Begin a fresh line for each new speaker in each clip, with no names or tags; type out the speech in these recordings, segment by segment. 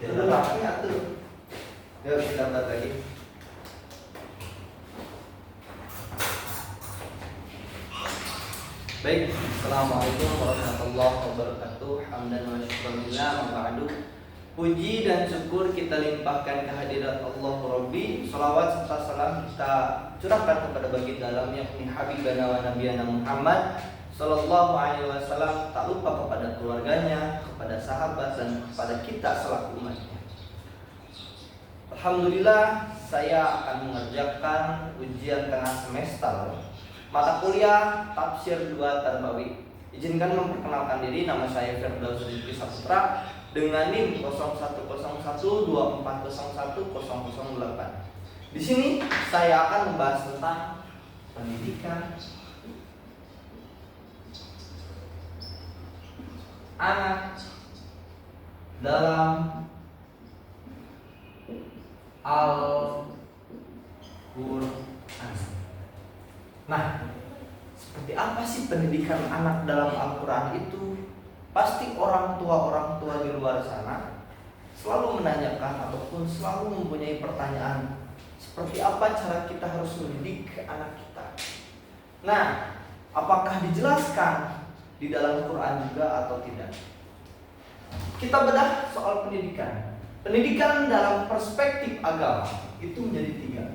Udah rapnya tuh. Yuk kita buat lagi. Baik, assalamualaikum warahmatullahi wabarakatuh. Hamdan wa syukurillah wa ba'du. Puji dan syukur kita limpahkan kehadirat Allah Rabbi. Salawat serta salam kita curahkan kepada baginda alam yakni Habibana wa Nabiyana Muhammad Sallallahu alaihi wasallam. Tak lupa kepada keluarganya, kepada sahabat dan kepada kita selaku umatnya. Alhamdulillah, saya akan mengerjakan ujian tengah semester mata kuliah Tafsir 2 Tarbawi. Izinkan memperkenalkan diri, nama saya Firdaus Rizky Saputra dengan NIM 010124010008. Di sini saya akan membahas tentang pendidikan anak dalam Al-Quran. Nah, seperti apa sih pendidikan anak dalam Al-Quran itu? Pasti orang tua di luar sana selalu menanyakan ataupun selalu mempunyai pertanyaan, seperti apa cara kita harus mendidik anak kita? Nah, apakah dijelaskan di dalam Quran juga atau tidak? Kita bedah soal pendidikan. Pendidikan dalam perspektif agama itu menjadi 3.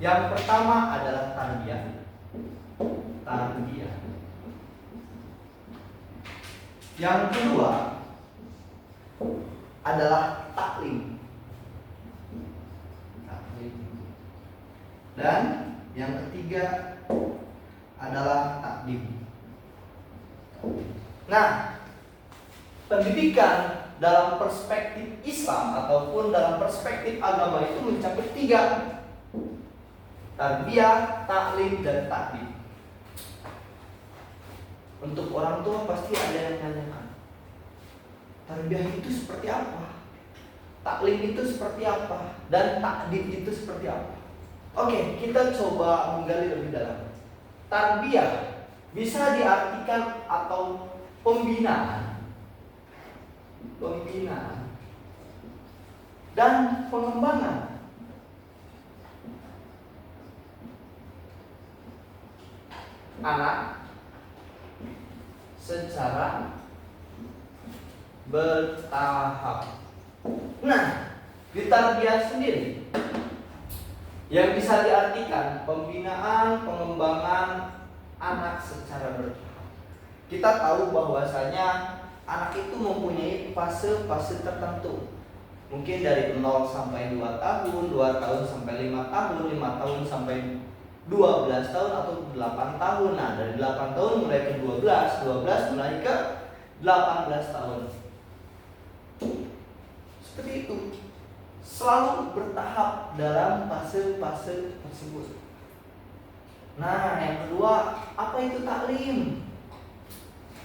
Yang pertama adalah tarbiyah. Yang kedua adalah taklim. Dan yang ketiga adalah takdim. Nah, pendidikan dalam perspektif Islam ataupun dalam perspektif agama itu mencakup 3: tarbiyah, taklim, dan takdim. Untuk orang tua pasti ada yang menanyakan, tarbiyah itu seperti apa? Taklim itu seperti apa? Dan takdim itu seperti apa? Oke, kita coba menggali lebih dalam. Tarbiyah bisa diartikan atau pembinaan dan pengembangan. Anak secara bertahap. Nah, di tarbiyah sendiri yang bisa diartikan pembinaan, pengembangan anak secara bertahap. Kita tahu bahwasanya anak itu mempunyai fase-fase tertentu. Mungkin dari 0 sampai 2 tahun, 2 tahun sampai 5 tahun, 5 tahun sampai 12 tahun atau 8 tahun. Nah, dari 8 tahun mulai ke 12 mulai ke 18 tahun. Seperti itu. Selalu bertahap dalam fase-fase tersebut. Nah, yang kedua, apa itu taklim?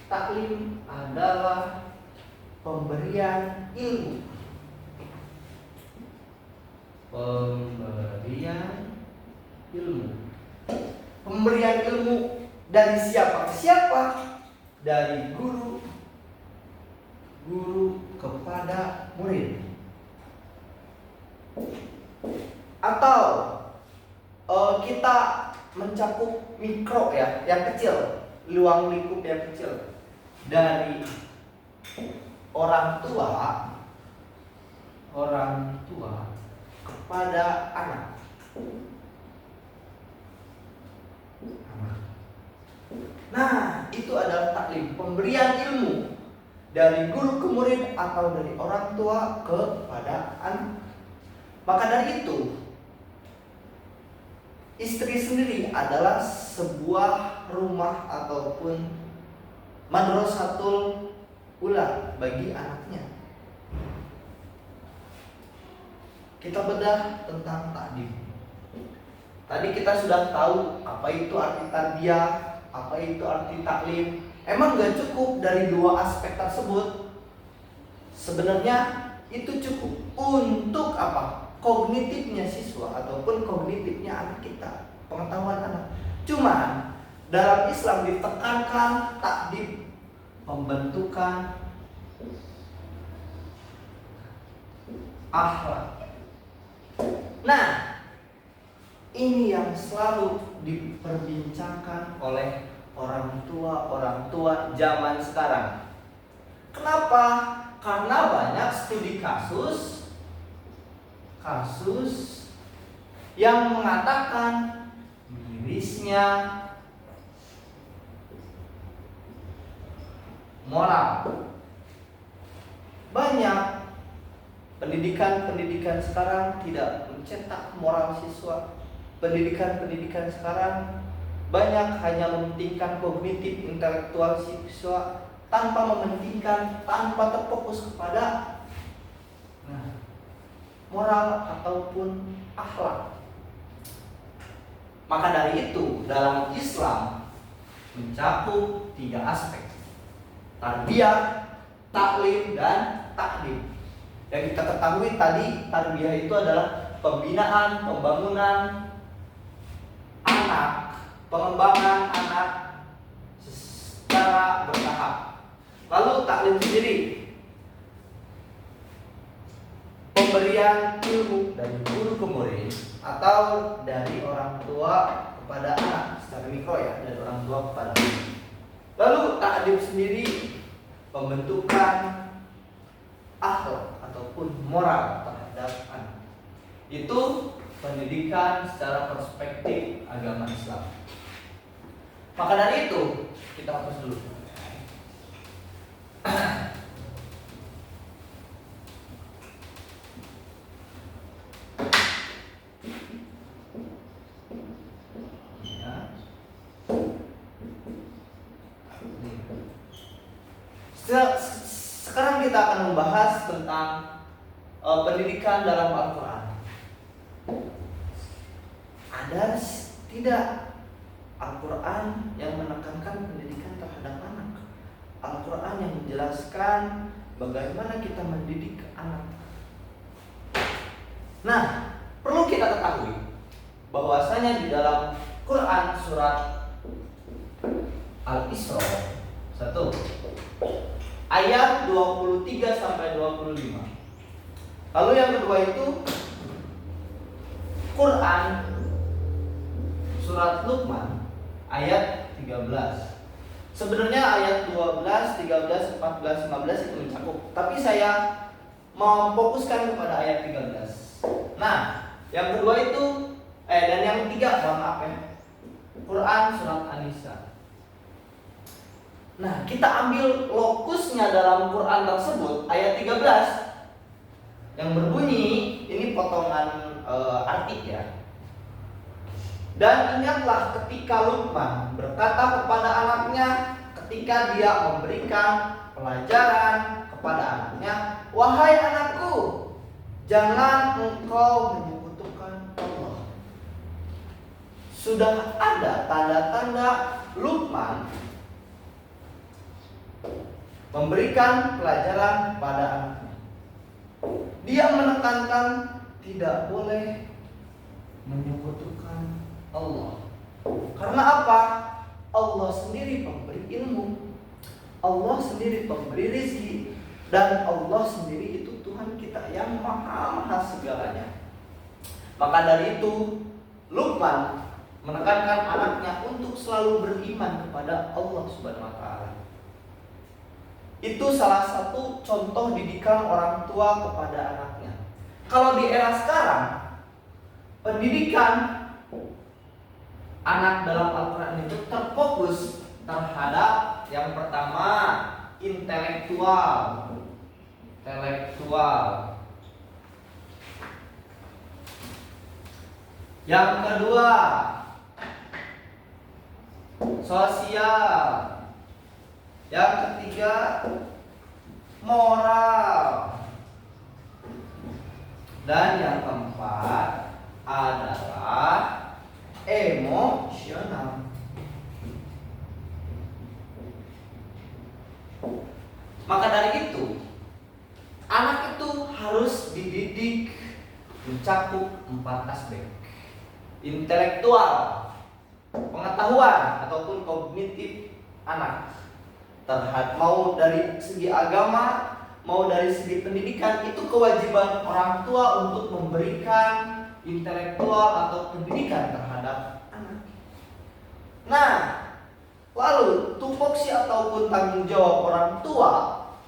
Taklim adalah pemberian ilmu. Pemberian ilmu dari siapa ke siapa? Dari guru kepada murid. Atau kita mencakup mikro ya, yang kecil, luang lingkup yang kecil, dari orang tua kepada anak. Nah, itu adalah taklim, pemberian ilmu dari guru ke murid atau dari orang tua kepada anak. Maka dari itu, istri sendiri adalah sebuah rumah ataupun madrasatul ula bagi anaknya. Kita bedah tentang takdim. Tadi kita sudah tahu apa itu arti tarbiyah, apa itu arti taklim. Emang gak cukup dari 2 aspek tersebut? Sebenarnya itu cukup untuk apa? Kognitifnya siswa ataupun kognitifnya anak kita, pengetahuan anak. Cuman dalam Islam ditekankan takdim, pembentukan akhlak. Nah, ini yang selalu diperbincangkan oleh orang tua zaman sekarang. Kenapa? Karena banyak studi kasus yang mengatakan mirisnya moral. Banyak pendidikan sekarang tidak mencetak moral siswa. Pendidikan sekarang banyak hanya mementingkan kognitif intelektual siswa tanpa terfokus kepada moral ataupun akhlak. Maka dari itu dalam Islam mencakup 3 aspek: tarbiyah, taklim, dan takdim. Yang kita ketahui tadi, tarbiyah itu adalah pembinaan, pembangunan anak, pengembangan anak secara bertahap. Lalu taklim sendiri, pemberian ilmu dari guru ke murid atau dari orang tua kepada anak secara mikro ya, dari orang tua kepada anak. Lalu takdim sendiri, pembentukan akhlak ataupun moral terhadap anak. Itu pendidikan secara perspektif agama Islam. Maka dari itu kita hapus dulu. Sekarang kita akan membahas tentang pendidikan dalam Al-Quran. Ada tidak Al-Quran yang menekankan pendidikan terhadap anak? Al-Quran yang menjelaskan bagaimana kita mendidik anak. Nah, perlu kita ketahui bahwasanya di dalam Quran surat Al-Isra 1 ayat 23 sampai 25. Lalu yang kedua itu Quran surat Luqman ayat 13. Sebenarnya ayat 12, 13, 14, 15 itu mencakup, tapi saya memfokuskan kepada ayat 13. Nah, yang kedua itu dan yang ketiga, mohon maaf ya, Quran surat An-Nisa. Nah, kita ambil lokusnya dalam Quran tersebut ayat 13 yang berbunyi, ini potongan arti ya. Dan ingatlah ketika Luqman berkata kepada anaknya ketika dia memberikan pelajaran kepada anaknya, "Wahai anakku, jangan engkau menyekutukan Allah." Sudah ada tanda-tanda Luqman memberikan pelajaran pada anaknya. Dia menekankan tidak boleh menyekutukan Allah. Karena apa? Allah sendiri pemberi ilmu, Allah sendiri pemberi rezeki, dan Allah sendiri itu Tuhan kita yang maha segalanya. Maka dari itu Luqman menekankan anaknya untuk selalu beriman kepada Allah Subhanahu wa Ta'ala. Itu salah satu contoh didikan orang tua kepada anaknya. Kalau di era sekarang, pendidikan anak dalam Al-Quran itu terfokus terhadap yang pertama intelektual. Yang kedua sosial. Yang ketiga moral. Dan yang keempat adalah emosional. Maka dari itu anak itu harus dididik mencakup 4 aspek: intelektual, pengetahuan ataupun kognitif anak, terhadap mau dari segi agama mau dari segi pendidikan, itu kewajiban orang tua untuk memberikan intelektual atau pendidikan terhadap anak. Nah, lalu tupoksi ataupun tanggung jawab orang tua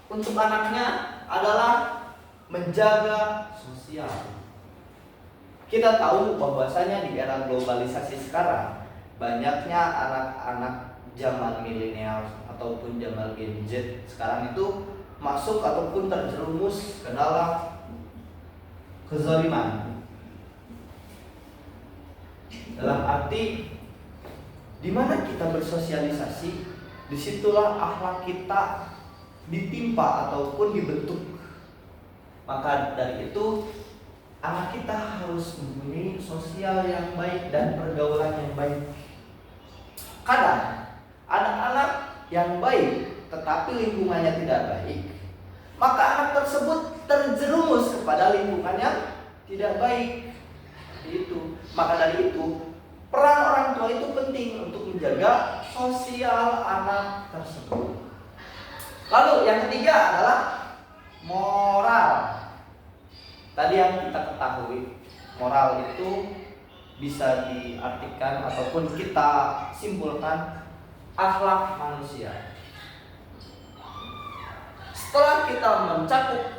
untuk anaknya adalah menjaga sosial. Kita tahu bahwasanya di era globalisasi sekarang, banyaknya anak-anak zaman milenial ataupun zaman Gen Z sekarang itu masuk ataupun terjerumus ke dalam kezaliman. Dalam arti di mana kita bersosialisasi, disitulah akhlak kita ditimpa ataupun dibentuk. Maka dari itu anak kita harus mempunyai sosial yang baik dan pergaulan yang baik. Kadang ada anak yang baik tetapi lingkungannya tidak baik, maka anak tersebut terjerumus kepada lingkungan yang tidak baik. Itu. Maka dari itu peran orang tua itu penting untuk menjaga sosial anak tersebut. Lalu yang ketiga adalah moral. Tadi yang kita ketahui, moral itu bisa diartikan ataupun kita simpulkan akhlak manusia. Setelah kita mencakup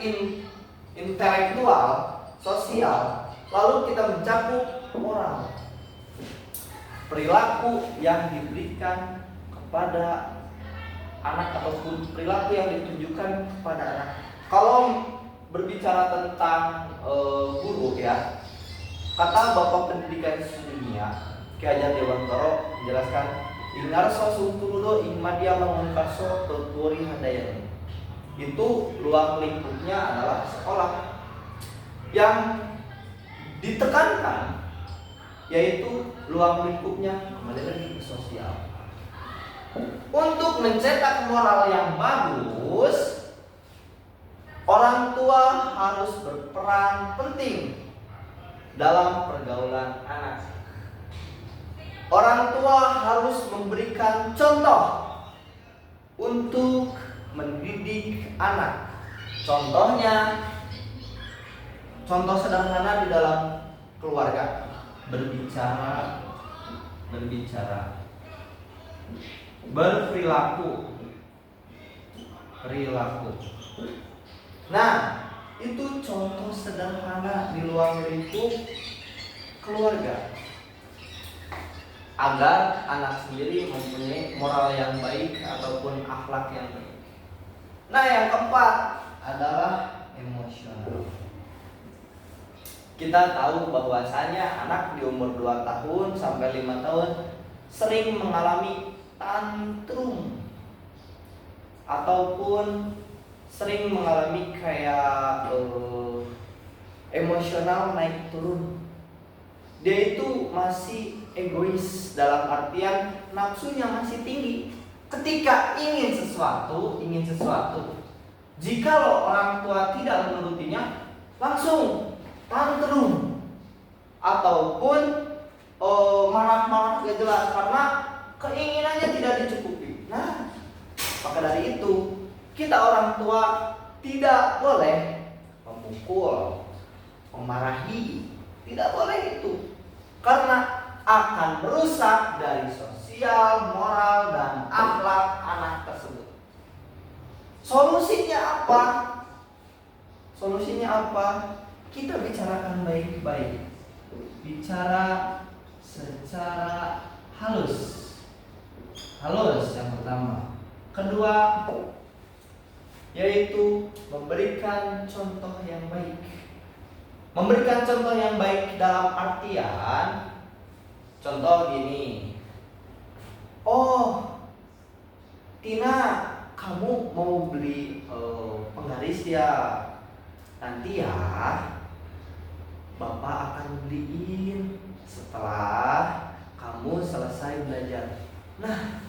intelektual, sosial, lalu kita mencakup moral, perilaku yang diberikan kepada anak ataupun perilaku yang ditunjukkan kepada anak. Kalau berbicara tentang guru ya, kata Bapak Pendidikan Sedunia Ki Hajar Dewantara menjelaskan ingarso sungturudo ingmadia mangunkarso tuturi handayani. Itu luang lingkupnya adalah sekolah. Yang ditekankan yaitu luang lingkupnya kembali lagi ke sosial. Untuk mencetak moral yang bagus, orang tua harus berperan penting dalam pergaulan anak. Orang tua harus memberikan contoh untuk mendidik anak. Contohnya, contoh sederhana di dalam keluarga, berbicara, berperilaku, perilaku. Nah, itu contoh sederhana di luar lingkup keluarga, agar anak sendiri mempunyai moral yang baik ataupun akhlak yang baik. Nah, yang keempat adalah emosional. Kita tahu bahwasanya anak di umur 2 tahun sampai 5 tahun sering mengalami tantrum ataupun sering mengalami kayak emosional naik turun. Dia itu masih egois, dalam artian nafsunya masih tinggi. Ketika ingin sesuatu, jikalau orang tua tidak menurutinya, langsung tantrum ataupun marah-marah gak jelas karena keinginannya tidak dicukupi. Nah, maka dari itu kita orang tua tidak boleh memukul, memarahi, tidak boleh itu, karena akan merusak dari sosial, moral, dan akhlak anak tersebut. Solusinya apa? Kita bicarakan baik-baik, bicara secara halus yang pertama. Kedua, yaitu memberikan contoh yang baik. Memberikan contoh yang baik dalam artian, contoh gini, oh Tina, kamu mau beli penggaris ya? Nanti ya Bapak akan beliin setelah kamu selesai belajar. Nah,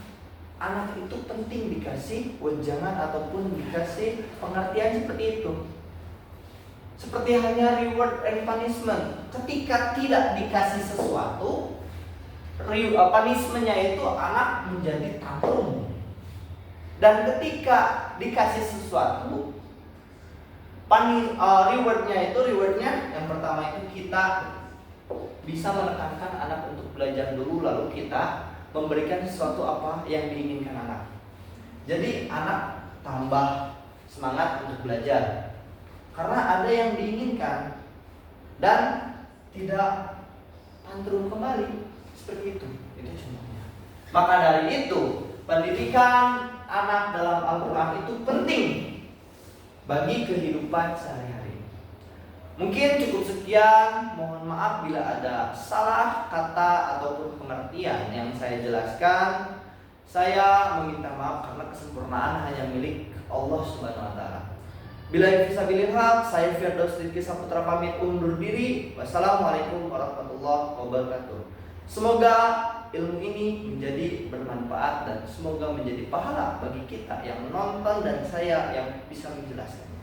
anak itu penting dikasih wejangan ataupun dikasih pengertian seperti itu. Seperti halnya reward and punishment. Ketika tidak dikasih sesuatu, punishmentnya itu anak menjadi tantrum. Dan ketika dikasih sesuatu, Rewardnya yang pertama itu kita bisa menekankan anak untuk belajar dulu, lalu kita memberikan sesuatu apa yang diinginkan anak. Jadi anak tambah semangat untuk belajar karena ada yang diinginkan dan tidak tantrum kembali seperti itu contohnya. Maka dari itu pendidikan anak dalam Al-Quran itu penting bagi kehidupan sehari-hari. Mungkin cukup sekian. Mohon maaf bila ada salah kata ataupun pengertian yang saya jelaskan. Saya meminta maaf karena kesempurnaan hanya milik Allah Subhanahu wa taala. Bila fisabilil haq, saya Firdaus Rizky Saputra pamit undur diri. Wassalamualaikum warahmatullahi wabarakatuh. Semoga ilmu ini menjadi bermanfaat dan semoga menjadi pahala bagi kita yang menonton dan saya yang bisa menjelaskannya.